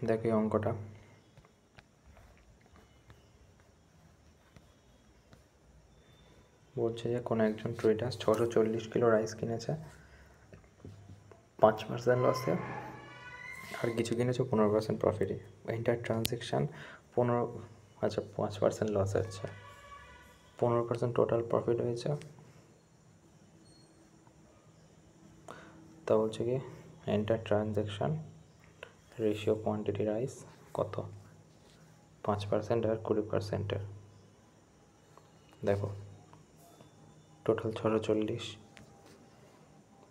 দেখো এই অঙ্কটা, বলছে যে কোনো একজন ট্রেডার 640 কিলো রাইস কিনেছে 5% লসে, আর কিছু কিনেছে 15% প্রফিটে। এন্টার ট্রানজ্যাকশান 5% লস আছে, 15% টোটাল প্রফিট হয়েছে। তা বলছে কি enter transaction ratio quantity rice কত, 5% আর 20%। দেখো টোটাল 640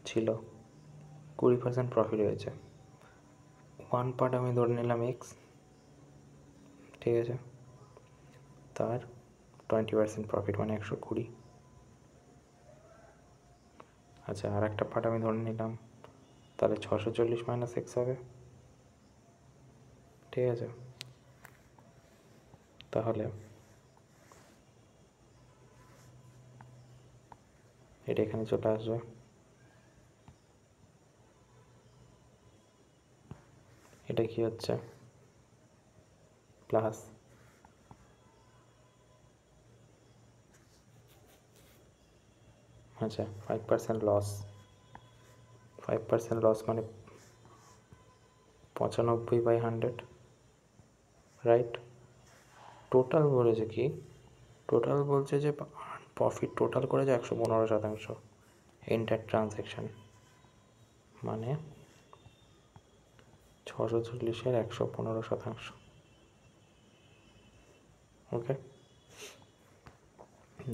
ছিল, 20% প্রফিট হয়েছে। 1 পার্ট আমি ধরে নিলাম এক্স, ঠিক আছে, তার 20% প্রফিট মানে 120। আচ্ছা, আর একটা পার্ট আমি ধরে নিলাম, তাহলে 640 মাইনাস এক্স হবে, ঠিক আছে। তাহলে এটা এখানে চলে আসবে, এটা কি হচ্ছে প্লাস, আচ্ছা 5% লস, 5% লস মানে 95/100, রাইট। টোটাল বলেছে কি, টোটাল বলছে যে প্রফিট টোটাল করেছে 115%, এন্টার ট্রানজ্যাকশান মানে 640-এর 115%। ওকে,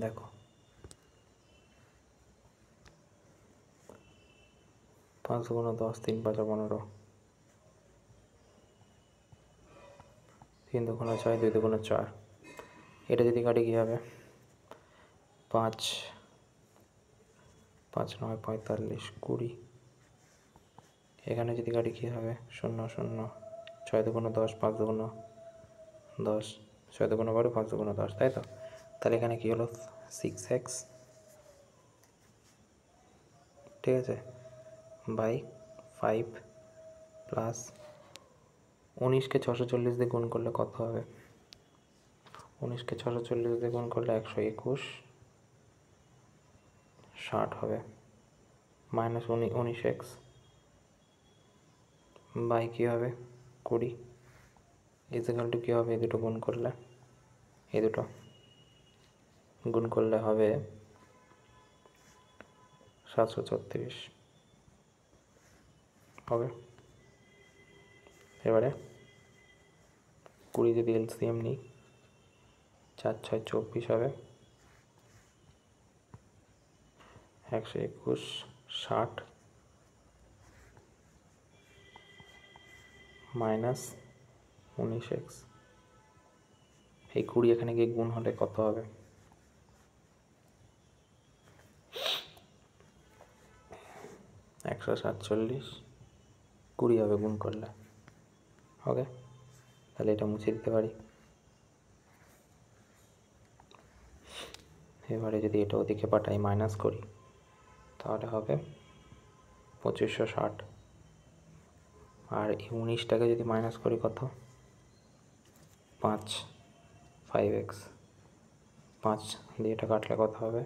দেখো 5 × 10, 3 × 5 = 15, 3 × 2 = 6, 2 × 2 = 4। এটা যদি কাটি কী হবে, 5 5 9 45 20। এখানে যদি কাটি কী হবে, 0 0, 6 × 2 = 10, 5 × 2 = 10, 6 × 2 = 12, 5 × 2 = 10, তাই তো। তাহলে এখানে কী হলো 6x, ঠিক আছে, বাই 5 প্লাস 19কে 640 দিয়ে গুণ করলে কত হবে, 19কে 640 দিয়ে গুণ করলে 121, 60 হবে, মাইনাস 19x বাই কী হবে 20 ইজিক্যাল টু কী হবে, এই দুটো গুণ করলে, এই দুটো গুণ করলে হবে 736 হবে। এবারে 20 যদি এলসিএম নিই, 4 6 24 হবে, 121, 60 মাইনাস 19x, এই 20 এখানে গিয়ে গুণ হলে কত হবে, 147, 20 হবে গুণ করলে। ওকে, তাহলে এটা মুছে দিতে পারি। এবারে যদি এটা ওদিকে পাঠাই মাইনাস করি, তাহলে হবে 2560, আর 19টাকে যদি মাইনাস করি কত, 5 5x, 5 দিয়ে এটা কাটলে কত হবে,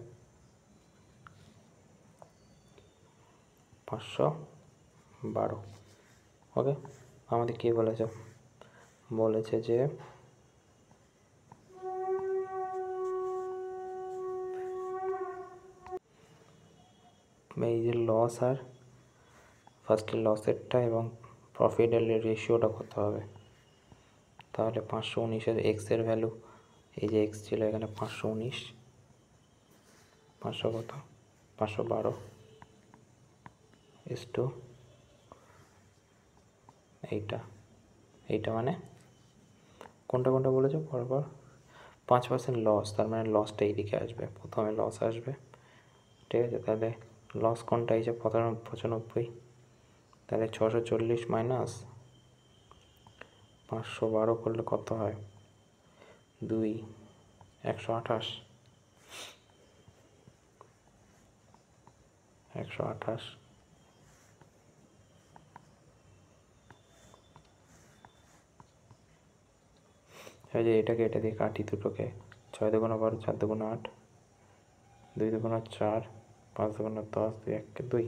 512। ওকে, আমাদের কী বলেছে, বলেছে যে এই যে লস, আর ফার্স্টে লসেরটা এবং প্রফিটের রেশিওটা কত হবে। তাহলে 519-এর এক্সের ভ্যালু, এই যে এক্স ছিল এখানে 519, 500 কত 512 ইস টু এইটা মানে কোনটা কোনটা বলেছে পরপর, 5% লস, তার মানে লসটা এইদিকে আসবে, প্রথমে লস আসবে, ঠিক আছে। তাহলে লস কোনটা, এই যে 95, তাহলে 640 মাইনাস 512 করলে কত হয়, 2 128, 128 এই যে এটাকে এটা দিয়ে কাটি দুটোকে, 6 দুগুণে 12, 4 দুগুণে 8, 2 দুগুণে 4, 5 দুগুণে 10, 2 1 2।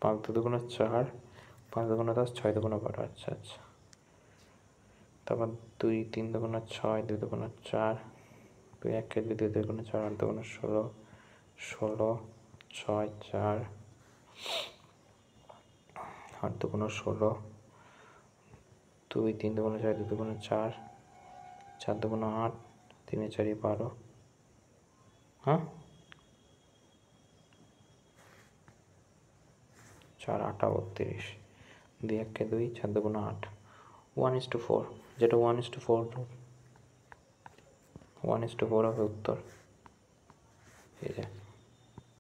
5 দুগুণে 4, 5 দুগুণে 10, 6 দুগুণে 12। আচ্ছা আচ্ছা। তারপর 2 3 দুগুণে 6, 2 দুগুণে 4, 2 1 2, 2 দুগুণে 4, 8 দুগুণে 16, 16, 6 4, 8 দুগুণে 16, 2 3 দুগুণে 4, 2 দুগুণে 4, 4 দুগুণে 8, 3 4 12। হ্যাঁ, 4 8 32, 2 1 2, 4 দুগুণে 8, 1:4, যেটা 1:4, 1:4 হবে উত্তর। এই যে